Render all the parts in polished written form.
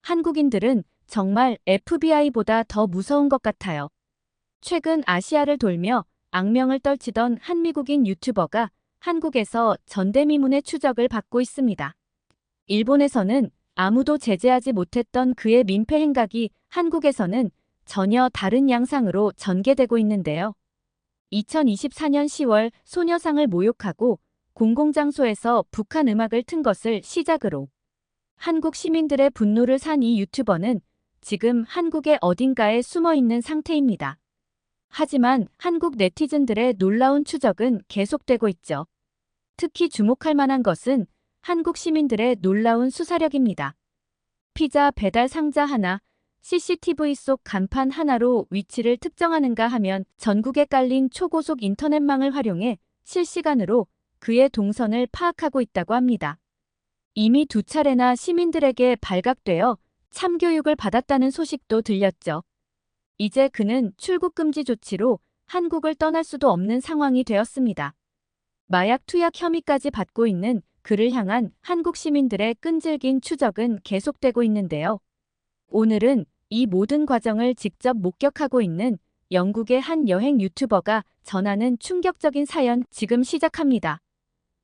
한국인들은 정말 FBI보다 더 무서운 것 같아요. 최근 아시아를 돌며 악명을 떨치던 한 미국인 유튜버가 한국에서 전대미문의 추적을 받고 있습니다. 일본에서는 아무도 제재하지 못했던 그의 민폐 행각이 한국에서는 전혀 다른 양상으로 전개되고 있는데요. 2024년 10월 소녀상을 모욕하고 공공장소에서 북한 음악을 튼 것을 시작으로 한국 시민들의 분노를 산 이 유튜버는 지금 한국의 어딘가에 숨어 있는 상태입니다. 하지만 한국 네티즌들의 놀라운 추적은 계속되고 있죠. 특히 주목할 만한 것은 한국 시민들의 놀라운 수사력입니다. 피자 배달 상자 하나, CCTV 속 간판 하나로 위치를 특정하는가 하면 전국에 깔린 초고속 인터넷망을 활용해 실시간으로 그의 동선을 파악하고 있다고 합니다. 이미 2차례나 시민들에게 발각되어 참교육을 받았다는 소식도 들렸죠. 이제 그는 출국 금지 조치로 한국을 떠날 수도 없는 상황이 되었습니다. 마약 투약 혐의까지 받고 있는 그를 향한 한국 시민들의 끈질긴 추적은 계속되고 있는데요. 오늘은 이 모든 과정을 직접 목격하고 있는 영국의 한 여행 유튜버가 전하는 충격적인 사연 지금 시작합니다.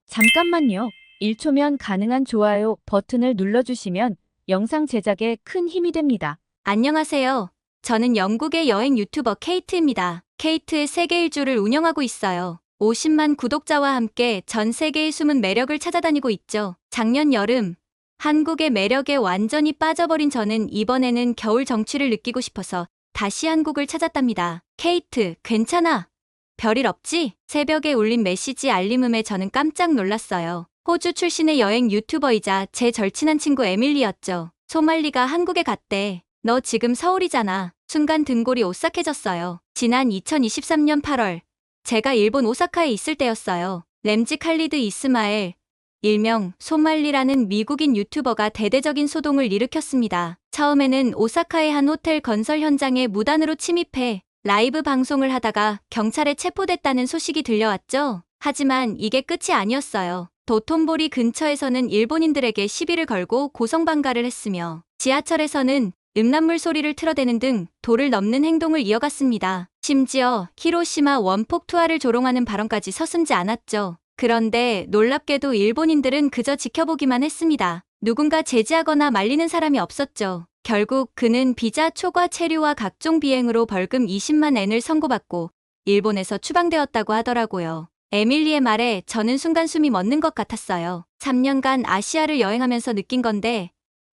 잠깐만요. 1초면 가능한 좋아요 버튼을 눌러주시면 영상 제작에 큰 힘이 됩니다. 안녕하세요. 저는 영국의 여행 유튜버 케이트입니다. 케이트의 세계 일주를 운영하고 있어요. 50만 구독자와 함께 전 세계의 숨은 매력을 찾아다니고 있죠. 작년 여름, 한국의 매력에 완전히 빠져버린 저는 이번에는 겨울 정취를 느끼고 싶어서 다시 한국을 찾았답니다. 케이트, 괜찮아? 별일 없지? 새벽에 울린 메시지 알림음에 저는 깜짝 놀랐어요. 호주 출신의 여행 유튜버이자 제 절친한 친구 에밀리였죠. 소말리가 한국에 갔대. 너 지금 서울이잖아. 순간 등골이 오싹해졌어요. 지난 2023년 8월, 제가 일본 오사카에 있을 때였어요. 램지 칼리드 이스마엘, 일명 소말리라는 미국인 유튜버가 대대적인 소동을 일으켰습니다. 처음에는 오사카의 한 호텔 건설 현장에 무단으로 침입해 라이브 방송을 하다가 경찰에 체포됐다는 소식이 들려왔죠. 하지만 이게 끝이 아니었어요. 도톤보리 근처에서는 일본인들에게 시비를 걸고 고성방가를 했으며 지하철에서는 음란물 소리를 틀어대는 등 도를 넘는 행동을 이어갔습니다. 심지어 히로시마 원폭 투하를 조롱하는 발언까지 서슴지 않았죠. 그런데 놀랍게도 일본인들은 그저 지켜보기만 했습니다. 누군가 제지하거나 말리는 사람이 없었죠. 결국 그는 비자 초과 체류와 각종 비행으로 벌금 20만 엔을 선고받고 일본에서 추방되었다고 하더라고요. 에밀리의 말에 저는 순간 숨이 멎는 것 같았어요. 3년간 아시아를 여행하면서 느낀 건데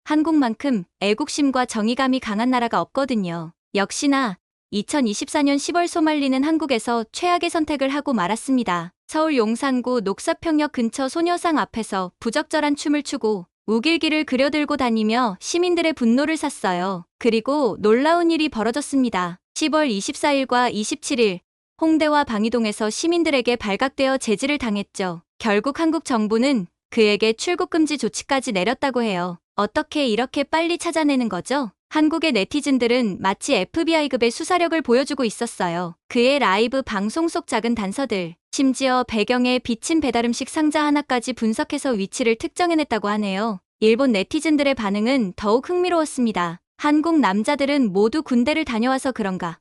한국만큼 애국심과 정의감이 강한 나라가 없거든요. 역시나 2024년 10월 소말리는 한국에서 최악의 선택을 하고 말았습니다. 서울 용산구 녹사평역 근처 소녀상 앞에서 부적절한 춤을 추고 우길기를 그려들고 다니며 시민들의 분노를 샀어요. 그리고 놀라운 일이 벌어졌습니다. 10월 24일과 27일 홍대와 방이동에서 시민들에게 발각되어 제지를 당했죠. 결국 한국 정부는 그에게 출국 금지 조치까지 내렸다고 해요. 어떻게 이렇게 빨리 찾아내는 거죠? 한국의 네티즌들은 마치 FBI급의 수사력을 보여주고 있었어요. 그의 라이브 방송 속 작은 단서들, 심지어 배경에 비친 배달음식 상자 하나까지 분석해서 위치를 특정해냈다고 하네요. 일본 네티즌들의 반응은 더욱 흥미로웠습니다. 한국 남자들은 모두 군대를 다녀와서 그런가?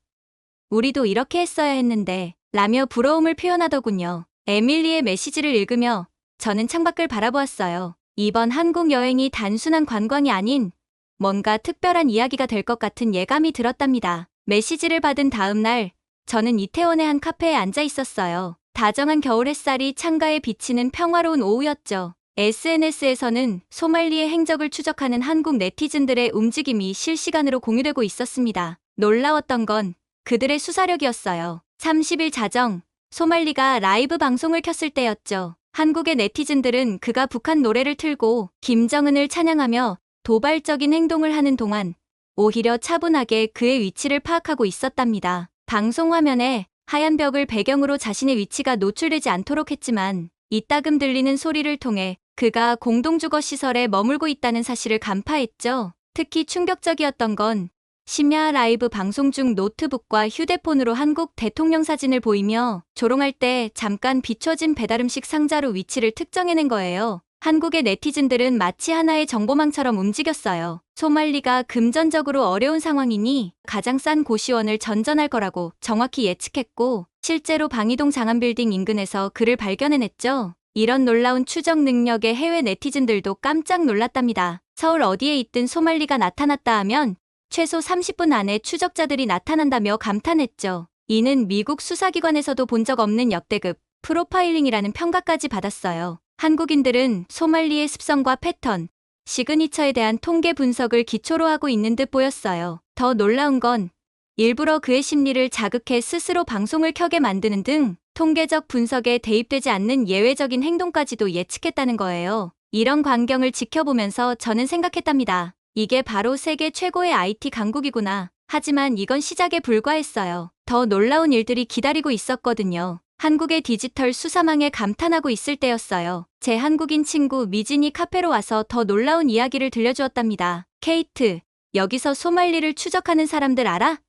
우리도 이렇게 했어야 했는데 라며 부러움을 표현하더군요. 에밀리의 메시지를 읽으며 저는 창밖을 바라보았어요. 이번 한국 여행이 단순한 관광이 아닌 뭔가 특별한 이야기가 될 것 같은 예감이 들었답니다. 메시지를 받은 다음 날 저는 이태원의 한 카페에 앉아 있었어요. 다정한 겨울 햇살이 창가에 비치는 평화로운 오후였죠. SNS에서는 소말리의 행적을 추적하는 한국 네티즌들의 움직임이 실시간으로 공유되고 있었습니다. 놀라웠던 건 그들의 수사력이었어요. 30일 자정, 소말리가 라이브 방송을 켰을 때였죠. 한국의 네티즌들은 그가 북한 노래를 틀고 김정은을 찬양하며 도발적인 행동을 하는 동안 오히려 차분하게 그의 위치를 파악하고 있었답니다. 방송 화면에 하얀 벽을 배경으로 자신의 위치가 노출되지 않도록 했지만 이따금 들리는 소리를 통해 그가 공동주거 시설에 머물고 있다는 사실을 간파했죠. 특히 충격적이었던 건 심야 라이브 방송 중 노트북과 휴대폰으로 한국 대통령 사진을 보이며 조롱할 때 잠깐 비춰진 배달음식 상자로 위치를 특정해낸 거예요. 한국의 네티즌들은 마치 하나의 정보망처럼 움직였어요. 소말리가 금전적으로 어려운 상황이니 가장 싼 고시원을 전전할 거라고 정확히 예측했고, 실제로 방이동 장안빌딩 인근에서 그를 발견해냈죠. 이런 놀라운 추적 능력에 해외 네티즌들도 깜짝 놀랐답니다. 서울 어디에 있든 소말리가 나타났다 하면 최소 30분 안에 추적자들이 나타난다며 감탄했죠. 이는 미국 수사기관에서도 본 적 없는 역대급 프로파일링이라는 평가까지 받았어요. 한국인들은 소말리의 습성과 패턴, 시그니처에 대한 통계 분석을 기초로 하고 있는 듯 보였어요. 더 놀라운 건 일부러 그의 심리를 자극해 스스로 방송을 켜게 만드는 등 통계적 분석에 대입되지 않는 예외적인 행동까지도 예측했다는 거예요. 이런 광경을 지켜보면서 저는 생각했답니다. 이게 바로 세계 최고의 IT 강국이구나. 하지만 이건 시작에 불과했어요. 더 놀라운 일들이 기다리고 있었거든요. 한국의 디지털 수사망에 감탄하고 있을 때였어요. 제 한국인 친구 미진이 카페로 와서 더 놀라운 이야기를 들려주었답니다. 케이트, 여기서 소말리를 추적하는 사람들 알아?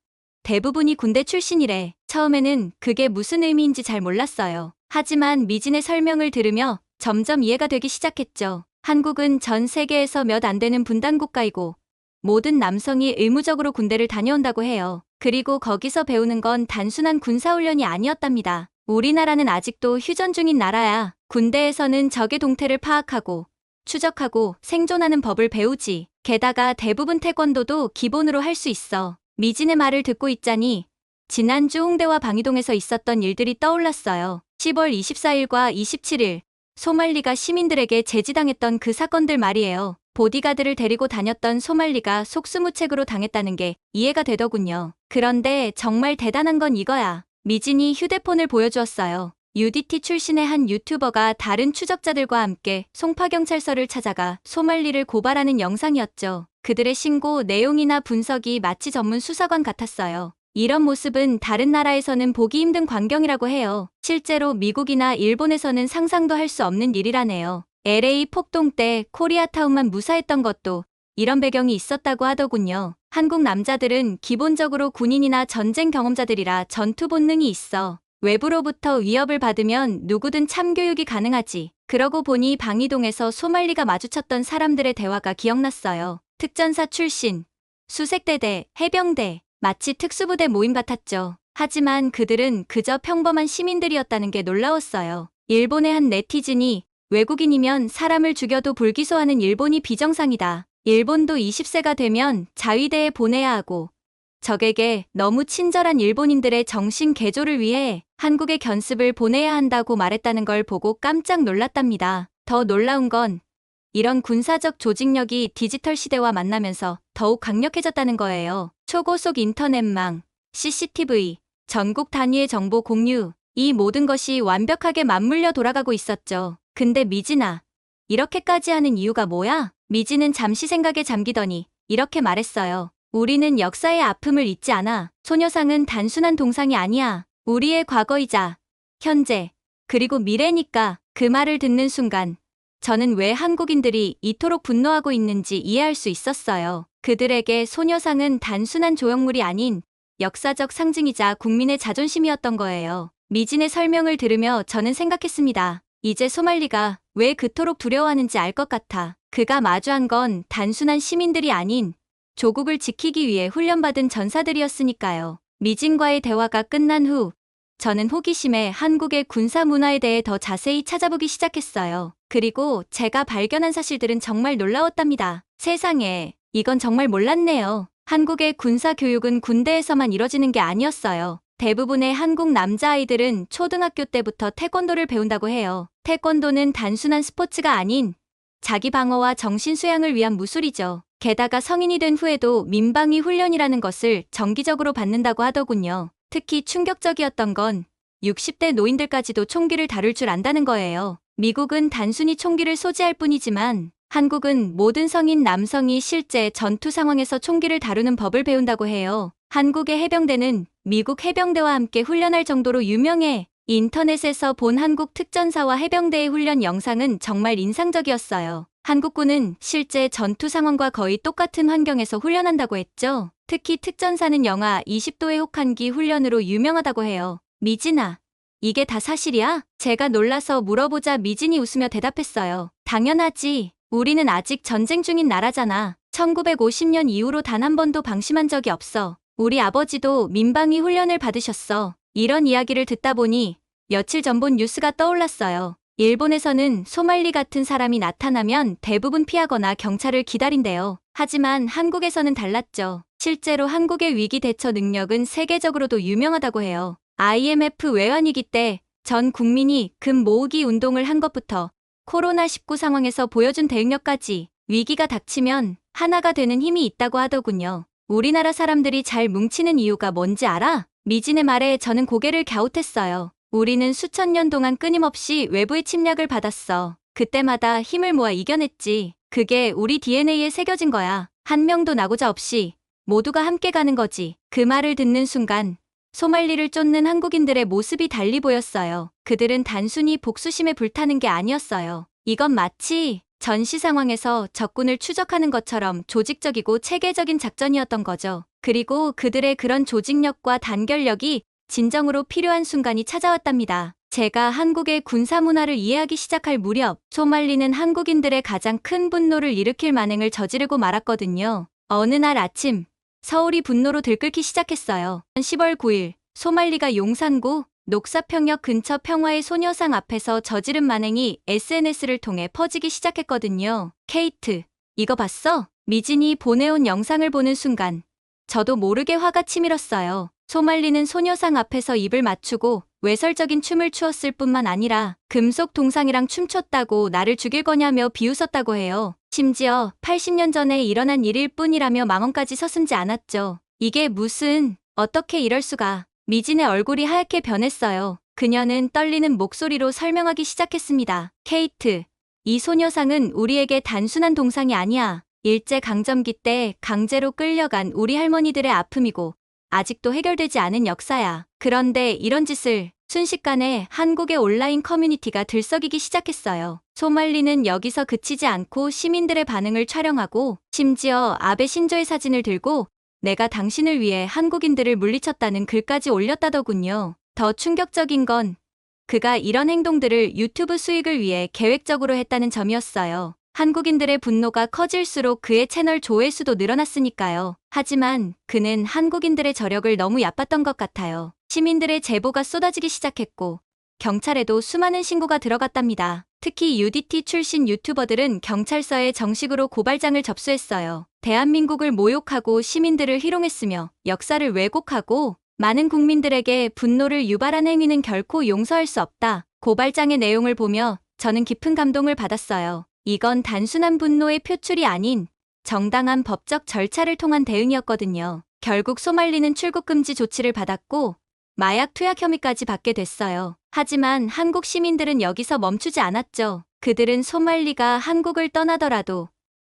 대부분이 군대 출신이래. 처음에는 그게 무슨 의미인지 잘 몰랐어요. 하지만 미진의 설명을 들으며 점점 이해가 되기 시작했죠. 한국은 전 세계에서 몇 안 되는 분단 국가이고 모든 남성이 의무적으로 군대를 다녀온다고 해요. 그리고 거기서 배우는 건 단순한 군사훈련이 아니었답니다. 우리나라는 아직도 휴전 중인 나라야. 군대에서는 적의 동태를 파악하고 추적하고 생존하는 법을 배우지. 게다가 대부분 태권도도 기본으로 할 수 있어. 미진의 말을 듣고 있자니 지난주 홍대와 방이동에서 있었던 일들이 떠올랐어요. 10월 24일과 27일 소말리가 시민들에게 제지당했던 그 사건들 말이에요. 보디가드를 데리고 다녔던 소말리가 속수무책으로 당했다는 게 이해가 되더군요. 그런데 정말 대단한 건 이거야. 미진이 휴대폰을 보여주었어요. UDT 출신의 한 유튜버가 다른 추적자들과 함께 송파경찰서를 찾아가 소말리를 고발하는 영상이었죠. 그들의 신고 내용이나 분석이 마치 전문 수사관 같았어요. 이런 모습은 다른 나라에서는 보기 힘든 광경이라고 해요. 실제로 미국이나 일본에서는 상상도 할 수 없는 일이라네요. LA 폭동 때 코리아타운만 무사했던 것도 이런 배경이 있었다고 하더군요. 한국 남자들은 기본적으로 군인이나 전쟁 경험자들이라 전투 본능이 있어. 외부로부터 위협을 받으면 누구든 참교육이 가능하지. 그러고 보니 방이동에서 소말리가 마주쳤던 사람들의 대화가 기억났어요. 특전사 출신, 수색대대, 해병대, 마치 특수부대 모임 같았죠. 하지만 그들은 그저 평범한 시민들이었다는 게 놀라웠어요. 일본의 한 네티즌이 외국인이면 사람을 죽여도 불기소하는 일본이 비정상이다. 일본도 20세가 되면 자위대에 보내야 하고 적에게 너무 친절한 일본인들의 정신 개조를 위해 한국에 견습을 보내야 한다고 말했다는 걸 보고 깜짝 놀랐답니다. 더 놀라운 건 이런 군사적 조직력이 디지털 시대와 만나면서 더욱 강력해졌다는 거예요. 초고속 인터넷망, CCTV, 전국 단위의 정보 공유, 이 모든 것이 완벽하게 맞물려 돌아가고 있었죠. 근데 미진아, 이렇게까지 하는 이유가 뭐야? 미진은 잠시 생각에 잠기더니 이렇게 말했어요. 우리는 역사의 아픔을 잊지 않아. 소녀상은 단순한 동상이 아니야. 우리의 과거이자 현재, 그리고 미래니까. 그 말을 듣는 순간 저는 왜 한국인들이 이토록 분노하고 있는지 이해할 수 있었어요. 그들에게 소녀상은 단순한 조형물이 아닌 역사적 상징이자 국민의 자존심이었던 거예요. 미진의 설명을 들으며 저는 생각했습니다. 이제 소말리가 왜 그토록 두려워하는지 알 것 같아. 그가 마주한 건 단순한 시민들이 아닌 조국을 지키기 위해 훈련받은 전사들이었으니까요. 미진과의 대화가 끝난 후 저는 호기심에 한국의 군사 문화에 대해 더 자세히 찾아보기 시작했어요. 그리고 제가 발견한 사실들은 정말 놀라웠답니다. 세상에, 이건 정말 몰랐네요. 한국의 군사 교육은 군대에서만 이뤄지는 게 아니었어요. 대부분의 한국 남자아이들은 초등학교 때부터 태권도를 배운다고 해요. 태권도는 단순한 스포츠가 아닌 자기 방어와 정신 수양을 위한 무술이죠. 게다가 성인이 된 후에도 민방위 훈련이라는 것을 정기적으로 받는다고 하더군요. 특히 충격적이었던 건 60대 노인들까지도 총기를 다룰 줄 안다는 거예요. 미국은 단순히 총기를 소지할 뿐이지만 한국은 모든 성인 남성이 실제 전투 상황에서 총기를 다루는 법을 배운다고 해요. 한국의 해병대는 미국 해병대와 함께 훈련할 정도로 유명해. 인터넷에서 본 한국 특전사와 해병대의 훈련 영상은 정말 인상적이었어요. 한국군은 실제 전투 상황과 거의 똑같은 환경에서 훈련한다고 했죠. 특히 특전사는 영하 20도의 혹한기 훈련으로 유명하다고 해요. 미진아, 이게 다 사실이야? 제가 놀라서 물어보자 미진이 웃으며 대답했어요. 당연하지. 우리는 아직 전쟁 중인 나라잖아. 1950년 이후로 단 한 번도 방심한 적이 없어. 우리 아버지도 민방위 훈련을 받으셨어. 이런 이야기를 듣다 보니 며칠 전 본 뉴스가 떠올랐어요. 일본에서는 소말리 같은 사람이 나타나면 대부분 피하거나 경찰을 기다린대요. 하지만 한국에서는 달랐죠. 실제로 한국의 위기 대처 능력은 세계적으로도 유명하다고 해요. IMF 외환위기 때 전 국민이 금 모으기 운동을 한 것부터 코로나19 상황에서 보여준 대응력까지 위기가 닥치면 하나가 되는 힘이 있다고 하더군요. 우리나라 사람들이 잘 뭉치는 이유가 뭔지 알아? 미진의 말에 저는 고개를 갸웃했어요. 우리는 수천 년 동안 끊임없이 외부의 침략을 받았어. 그때마다 힘을 모아 이겨냈지. 그게 우리 DNA에 새겨진 거야. 한 명도 나고자 없이 모두가 함께 가는 거지. 그 말을 듣는 순간 소말리를 쫓는 한국인들의 모습이 달리 보였어요. 그들은 단순히 복수심에 불타는 게 아니었어요. 이건 마치 전시 상황에서 적군을 추적하는 것처럼 조직적이고 체계적인 작전이었던 거죠. 그리고 그들의 그런 조직력과 단결력이 진정으로 필요한 순간이 찾아왔답니다. 제가 한국의 군사 문화를 이해하기 시작할 무렵 소말리는 한국인들의 가장 큰 분노를 일으킬 만행을 저지르고 말았거든요. 어느 날 아침 서울이 분노로 들끓기 시작했어요. 10월 9일 소말리가 용산구 녹사평역 근처 평화의 소녀상 앞에서 저지른 만행이 SNS를 통해 퍼지기 시작했거든요. 케이트, 이거 봤어? 미진이 보내온 영상을 보는 순간 저도 모르게 화가 치밀었어요. 소말리는 소녀상 앞에서 입을 맞추고 외설적인 춤을 추었을 뿐만 아니라 금속 동상이랑 춤췄다고 나를 죽일 거냐며 비웃었다고 해요. 심지어 80년 전에 일어난 일일 뿐이라며 망언까지 서슴지 않았죠. 이게 무슨, 어떻게 이럴 수가. 미진의 얼굴이 하얗게 변했어요. 그녀는 떨리는 목소리로 설명하기 시작했습니다. 케이트, 이 소녀상은 우리에게 단순한 동상이 아니야. 일제강점기 때 강제로 끌려간 우리 할머니들의 아픔이고 아직도 해결되지 않은 역사야. 그런데 이런 짓을 순식간에 한국의 온라인 커뮤니티가 들썩이기 시작했어요. 소말리는 여기서 그치지 않고 시민들의 반응을 촬영하고 심지어 아베 신조의 사진을 들고 내가 당신을 위해 한국인들을 물리쳤다는 글까지 올렸다더군요. 더 충격적인 건 그가 이런 행동들을 유튜브 수익을 위해 계획적으로 했다는 점이었어요. 한국인들의 분노가 커질수록 그의 채널 조회수도 늘어났으니까요. 하지만 그는 한국인들의 저력을 너무 얕봤던 것 같아요. 시민들의 제보가 쏟아지기 시작했고 경찰에도 수많은 신고가 들어갔답니다. 특히 UDT 출신 유튜버들은 경찰서에 정식으로 고발장을 접수했어요. 대한민국을 모욕하고 시민들을 희롱했으며 역사를 왜곡하고 많은 국민들에게 분노를 유발한 행위는 결코 용서할 수 없다. 고발장의 내용을 보며 저는 깊은 감동을 받았어요. 이건 단순한 분노의 표출이 아닌 정당한 법적 절차를 통한 대응이었거든요. 결국 소말리는 출국 금지 조치를 받았고 마약 투약 혐의까지 받게 됐어요. 하지만 한국 시민들은 여기서 멈추지 않았죠. 그들은 소말리가 한국을 떠나더라도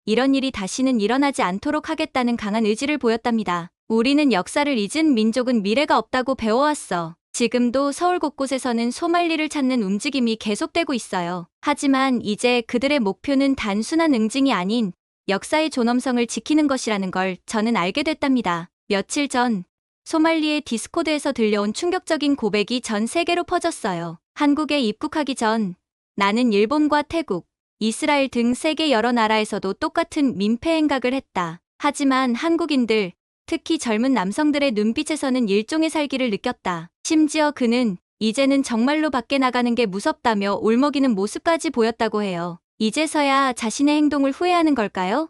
이런 일이 다시는 일어나지 않도록 하겠다는 강한 의지를 보였답니다. 우리는 역사를 잊은 민족은 미래가 없다고 배워왔어. 지금도 서울 곳곳에서는 소말리를 찾는 움직임이 계속되고 있어요. 하지만 이제 그들의 목표는 단순한 응징이 아닌 역사의 존엄성을 지키는 것이라는 걸 저는 알게 됐답니다. 며칠 전 소말리의 디스코드에서 들려온 충격적인 고백이 전 세계로 퍼졌어요. 한국에 입국하기 전 나는 일본과 태국, 이스라엘 등 세계 여러 나라에서도 똑같은 민폐 행각을 했다. 하지만 한국인들, 특히 젊은 남성들의 눈빛에서는 일종의 살기를 느꼈다. 심지어 그는 이제는 정말로 밖에 나가는 게 무섭다며 울먹이는 모습까지 보였다고 해요. 이제서야 자신의 행동을 후회하는 걸까요?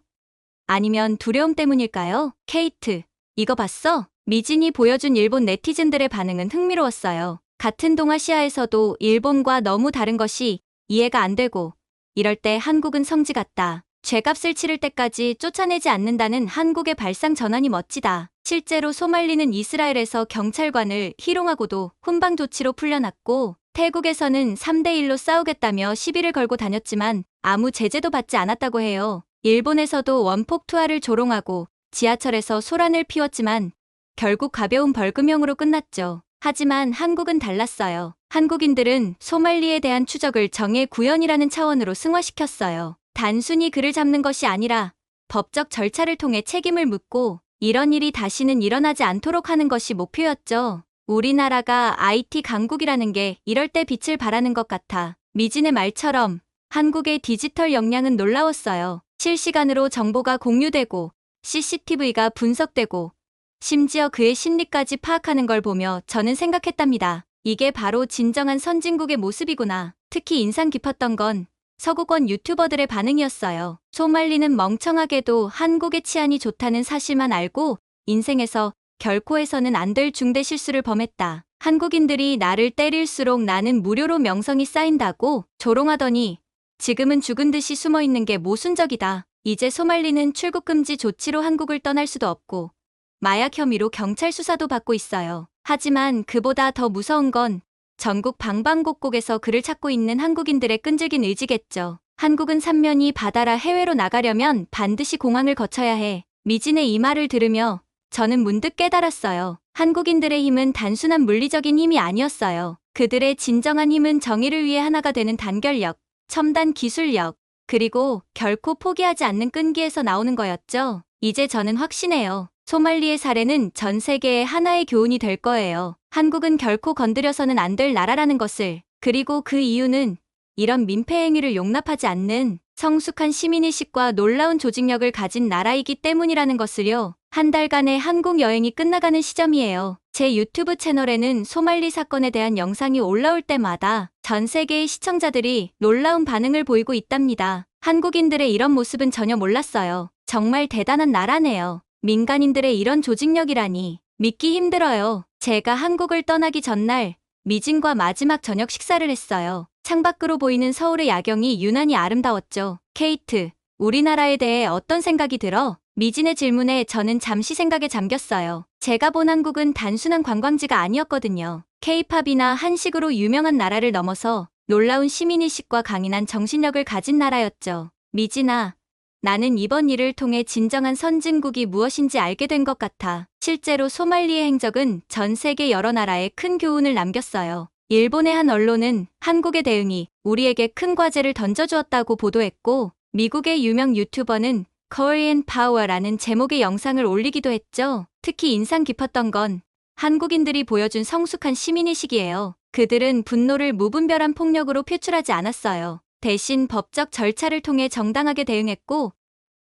아니면 두려움 때문일까요? 케이트, 이거 봤어? 미진이 보여준 일본 네티즌들의 반응은 흥미로웠어요. 같은 동아시아에서도 일본과 너무 다른 것이 이해가 안 되고 이럴 때 한국은 성지 같다. 죗값을 치를 때까지 쫓아내지 않는다는 한국의 발상 전환이 멋지다. 실제로 소말리는 이스라엘에서 경찰관을 희롱하고도 훈방 조치로 풀려났고 태국에서는 3대1로 싸우겠다며 시비를 걸고 다녔지만 아무 제재도 받지 않았다고 해요. 일본에서도 원폭 투하를 조롱하고 지하철에서 소란을 피웠지만 결국 가벼운 벌금형으로 끝났죠. 하지만 한국은 달랐어요. 한국인들은 소말리에 대한 추적을 정의 구현이라는 차원으로 승화시켰어요. 단순히 그를 잡는 것이 아니라 법적 절차를 통해 책임을 묻고 이런 일이 다시는 일어나지 않도록 하는 것이 목표였죠. 우리나라가 IT 강국이라는 게 이럴 때 빛을 발하는 것 같아. 미진의 말처럼 한국의 디지털 역량은 놀라웠어요. 실시간으로 정보가 공유되고 CCTV가 분석되고 심지어 그의 심리까지 파악하는 걸 보며 저는 생각했답니다. 이게 바로 진정한 선진국의 모습이구나. 특히 인상 깊었던 건 서구권 유튜버들의 반응이었어요. 소말리는 멍청하게도 한국의 치안이 좋다는 사실만 알고 인생에서 결코 해서는 안 될 중대 실수를 범했다. 한국인들이 나를 때릴수록 나는 무료로 명성이 쌓인다고 조롱하더니 지금은 죽은 듯이 숨어있는 게 모순적이다. 이제 소말리는 출국금지 조치로 한국을 떠날 수도 없고 마약 혐의로 경찰 수사도 받고 있어요. 하지만 그보다 더 무서운 건 전국 방방곡곡에서 그를 찾고 있는 한국인들의 끈질긴 의지겠죠. 한국은 삼면이 바다라 해외로 나가려면 반드시 공항을 거쳐야 해. 미진의 이 말을 들으며 저는 문득 깨달았어요. 한국인들의 힘은 단순한 물리적인 힘이 아니었어요. 그들의 진정한 힘은 정의를 위해 하나가 되는 단결력, 첨단 기술력, 그리고 결코 포기하지 않는 끈기에서 나오는 거였죠. 이제 저는 확신해요. 소말리의 사례는 전 세계에 하나의 교훈이 될 거예요. 한국은 결코 건드려서는 안 될 나라라는 것을. 그리고 그 이유는 이런 민폐 행위를 용납하지 않는 성숙한 시민의식과 놀라운 조직력을 가진 나라이기 때문이라는 것을요. 한 달간의 한국 여행이 끝나가는 시점이에요. 제 유튜브 채널에는 소말리 사건에 대한 영상이 올라올 때마다 전 세계의 시청자들이 놀라운 반응을 보이고 있답니다. 한국인들의 이런 모습은 전혀 몰랐어요. 정말 대단한 나라네요. 민간인들의 이런 조직력이라니 믿기 힘들어요. 제가 한국을 떠나기 전날 미진과 마지막 저녁 식사를 했어요. 창밖으로 보이는 서울의 야경이 유난히 아름다웠죠. 케이트, 우리나라에 대해 어떤 생각이 들어? 미진의 질문에 저는 잠시 생각에 잠겼어요. 제가 본 한국은 단순한 관광지가 아니었거든요. K-팝이나 한식으로 유명한 나라를 넘어서 놀라운 시민의식과 강인한 정신력을 가진 나라였죠. 미진아, 나는 이번 일을 통해 진정한 선진국이 무엇인지 알게 된 것 같아. 실제로 소말리의 행적은 전 세계 여러 나라에 큰 교훈을 남겼어요. 일본의 한 언론은 한국의 대응이 우리에게 큰 과제를 던져주었다고 보도했고, 미국의 유명 유튜버는 Korean Power라는 제목의 영상을 올리기도 했죠. 특히 인상 깊었던 건 한국인들이 보여준 성숙한 시민의식이에요. 그들은 분노를 무분별한 폭력으로 표출하지 않았어요. 대신 법적 절차를 통해 정당하게 대응했고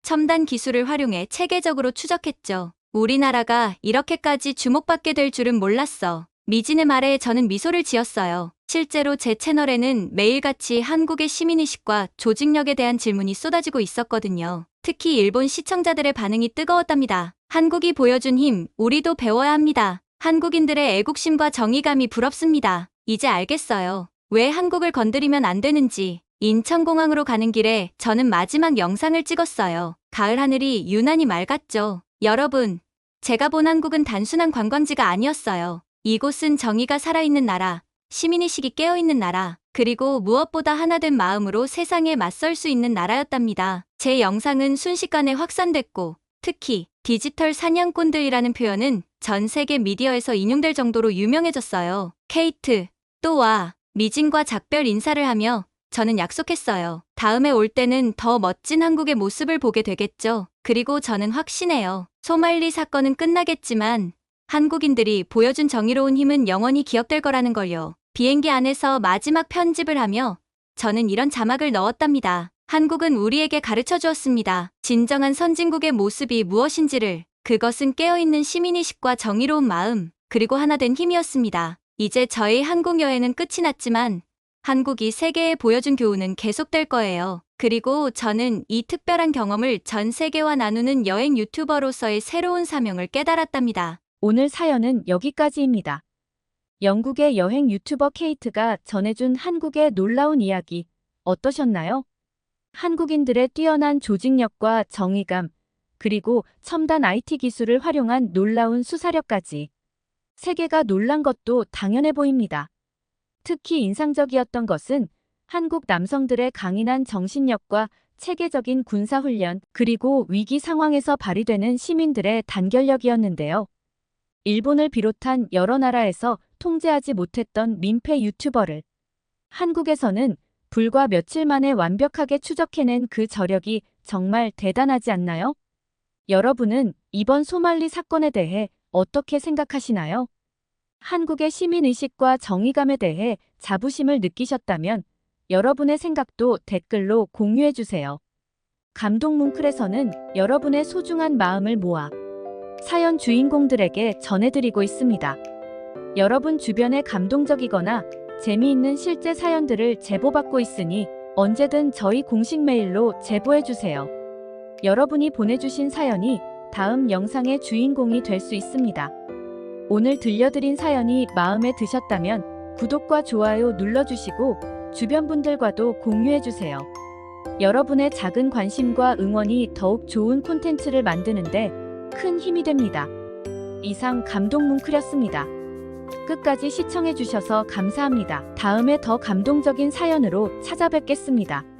첨단 기술을 활용해 체계적으로 추적했죠. 우리나라가 이렇게까지 주목받게 될 줄은 몰랐어. 미진의 말에 저는 미소를 지었어요. 실제로 제 채널에는 매일같이 한국의 시민의식과 조직력에 대한 질문이 쏟아지고 있었거든요. 특히 일본 시청자들의 반응이 뜨거웠답니다. 한국이 보여준 힘, 우리도 배워야 합니다. 한국인들의 애국심과 정의감이 부럽습니다. 이제 알겠어요. 왜 한국을 건드리면 안 되는지. 인천공항으로 가는 길에 저는 마지막 영상을 찍었어요. 가을 하늘이 유난히 맑았죠. 여러분, 제가 본 한국은 단순한 관광지가 아니었어요. 이곳은 정의가 살아있는 나라, 시민의식이 깨어있는 나라, 그리고 무엇보다 하나된 마음으로 세상에 맞설 수 있는 나라였답니다. 제 영상은 순식간에 확산됐고, 특히 디지털 사냥꾼들이라는 표현은 전 세계 미디어에서 인용될 정도로 유명해졌어요. 케이트, 또 와. 미진과 작별 인사를 하며 저는 약속했어요. 다음에 올 때는 더 멋진 한국의 모습을 보게 되겠죠. 그리고 저는 확신해요. 소말리 사건은 끝나겠지만 한국인들이 보여준 정의로운 힘은 영원히 기억될 거라는 걸요. 비행기 안에서 마지막 편집을 하며 저는 이런 자막을 넣었답니다. 한국은 우리에게 가르쳐 주었습니다. 진정한 선진국의 모습이 무엇인지를. 그것은 깨어있는 시민의식과 정의로운 마음, 그리고 하나된 힘이었습니다. 이제 저의 한국 여행은 끝이 났지만 한국이 세계에 보여준 교훈은 계속될 거예요. 그리고 저는 이 특별한 경험을 전 세계와 나누는 여행 유튜버로서의 새로운 사명을 깨달았답니다. 오늘 사연은 여기까지입니다. 영국의 여행 유튜버 케이트가 전해준 한국의 놀라운 이야기 어떠셨나요? 한국인들의 뛰어난 조직력과 정의감, 그리고 첨단 IT 기술을 활용한 놀라운 수사력까지. 세계가 놀란 것도 당연해 보입니다. 특히 인상적이었던 것은 한국 남성들의 강인한 정신력과 체계적인 군사훈련, 그리고 위기 상황에서 발휘되는 시민들의 단결력이었는데요. 일본을 비롯한 여러 나라에서 통제하지 못했던 민폐 유튜버를 한국에서는 불과 며칠 만에 완벽하게 추적해낸 그 저력이 정말 대단하지 않나요? 여러분은 이번 소말리 사건에 대해 어떻게 생각하시나요? 한국의 시민의식과 정의감에 대해 자부심을 느끼셨다면 여러분의 생각도 댓글로 공유해주세요. 감동 뭉클에서는 여러분의 소중한 마음을 모아 사연 주인공들에게 전해드리고 있습니다. 여러분 주변에 감동적이거나 재미있는 실제 사연들을 제보받고 있으니 언제든 저희 공식 메일로 제보해주세요. 여러분이 보내주신 사연이 다음 영상의 주인공이 될 수 있습니다. 오늘 들려드린 사연이 마음에 드셨다면 구독과 좋아요 눌러주시고 주변 분들과도 공유해주세요. 여러분의 작은 관심과 응원이 더욱 좋은 콘텐츠를 만드는데 큰 힘이 됩니다. 이상 감동 뭉클이었습니다. 끝까지 시청해주셔서 감사합니다. 다음에 더 감동적인 사연으로 찾아뵙겠습니다.